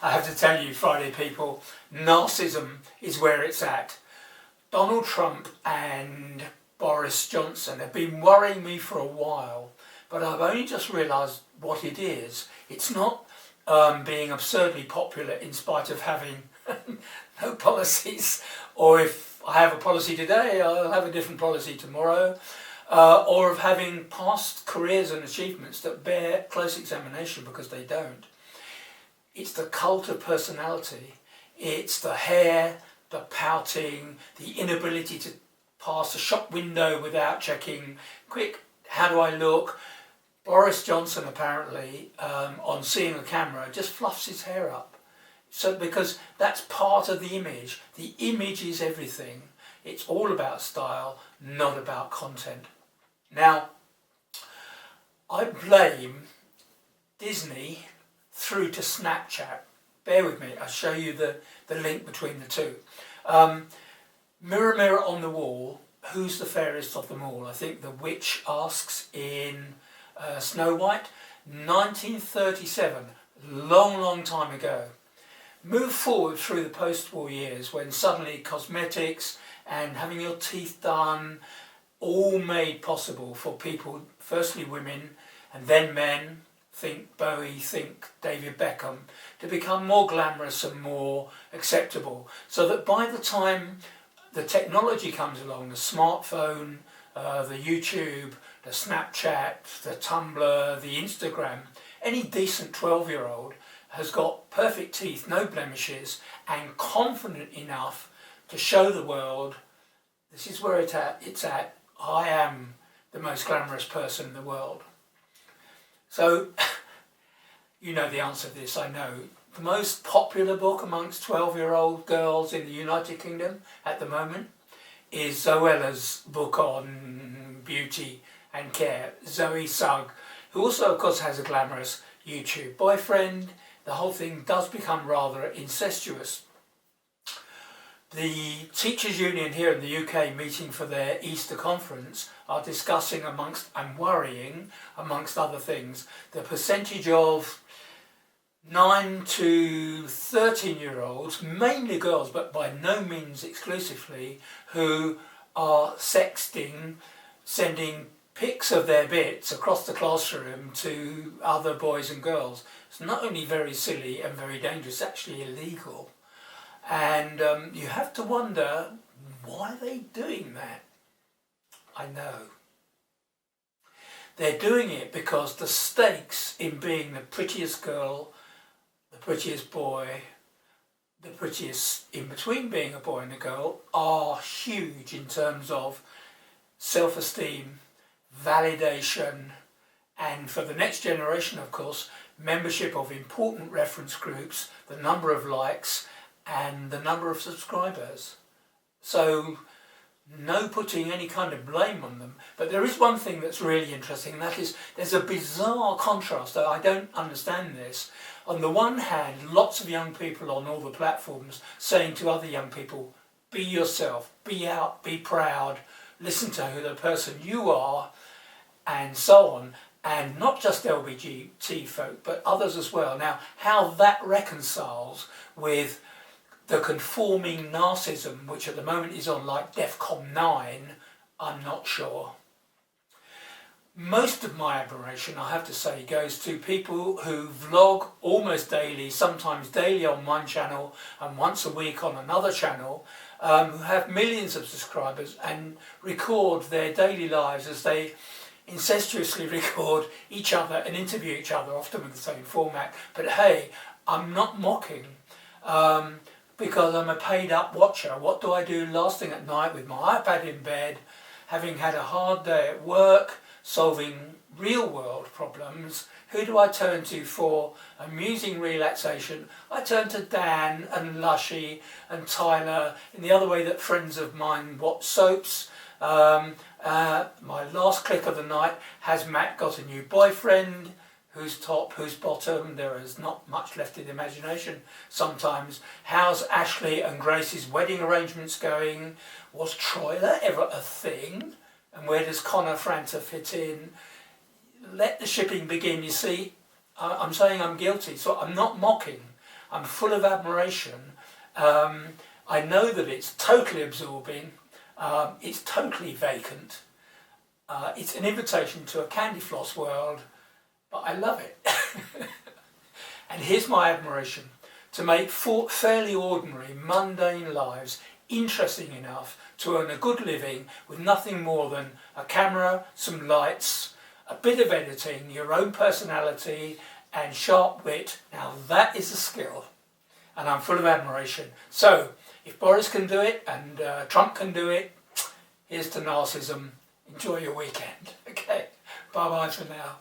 I have to tell you, Friday people, narcissism is where it's at. Donald Trump and Boris Johnson have been worrying me for a while, but I've only just realised what it is. It's not being absurdly popular in spite of having no policies, or if I have a policy today, I'll have a different policy tomorrow, or of having past careers and achievements that bear close examination because they don't. It's the cult of personality. It's the hair, the pouting, the inability to pass a shop window without checking, quick, how do I look? Boris Johnson apparently, on seeing a camera, just fluffs his hair up. So because that's part of the image. The image is everything. It's all about style, not about content. Now, I blame Disney through to Snapchat. Bear with me, I'll show you the link between the two. Mirror, mirror on the wall, who's the fairest of them all? I think the witch asks in Snow White, 1937, long time ago. Move forward through the post-war years when suddenly cosmetics and having your teeth done all made possible for people, firstly women and then men, think Bowie, think David Beckham, to become more glamorous and more acceptable. So that by the time the technology comes along, the smartphone, the YouTube, the Snapchat, the Tumblr, the Instagram, any decent 12-year-old has got perfect teeth, no blemishes, and confident enough to show the world, this is where it's at, I am the most glamorous person in the world. So, you know the answer to this, I know. The most popular book amongst 12-year-old girls in the United Kingdom at the moment is Zoella's book on beauty and care. Zoe Sugg, who also of course has a glamorous YouTube boyfriend. The whole thing does become rather incestuous. The Teachers Union here in the UK meeting for their Easter conference are discussing amongst, and worrying amongst other things, the percentage of 9 to 13-year-olds, mainly girls but by no means exclusively, who are sexting, sending pics of their bits across the classroom to other boys and girls. It's not only very silly and very dangerous, it's actually illegal. And you have to wonder, why are they doing that? I know. They're doing it because the stakes in being the prettiest girl, the prettiest boy, the prettiest in between being a boy and a girl are huge in terms of self-esteem, validation, and for the next generation, of course, membership of important reference groups, the number of likes and the number of subscribers. So no putting any kind of blame on them, but there is one thing that's really interesting, and that is there's a bizarre contrast, though I don't understand this. On the one hand, lots of young people on all the platforms saying to other young people, be yourself, be out, be proud, listen to who the person you are, and so on, and not just LGBT folk, but others as well. Now, how that reconciles with the conforming narcissism, which at the moment is on like DEFCON 9, I'm not sure. Most of my admiration, I have to say, goes to people who vlog almost daily, sometimes daily on one channel and once a week on another channel, who have millions of subscribers and record their daily lives as they incestuously record each other and interview each other, often with the same format. But hey, I'm not mocking. Because I'm a paid up watcher. What do I do last thing at night with my iPad in bed, having had a hard day at work, solving real world problems? Who do I turn to for amusing relaxation? I turn to Dan and Lushy and Tyler in the other way that friends of mine watch soaps. My last click of the night, has Matt got a new boyfriend? Who's top, who's bottom? There is not much left in the imagination sometimes. How's Ashley and Grace's wedding arrangements going? Was Troiler ever a thing? And where does Connor Franta fit in? Let the shipping begin. You see, I'm saying I'm guilty, so I'm not mocking. I'm full of admiration. I know that it's totally absorbing, it's totally vacant, it's an invitation to a candy floss world, but I love it. And here's my admiration: to make fairly ordinary, mundane lives interesting enough to earn a good living with nothing more than a camera, some lights, a bit of editing, your own personality and sharp wit. Now that is a skill, and I'm full of admiration. So if Boris can do it and Trump can do it, here's to Narcissism. Enjoy your weekend. Okay, bye bye for now.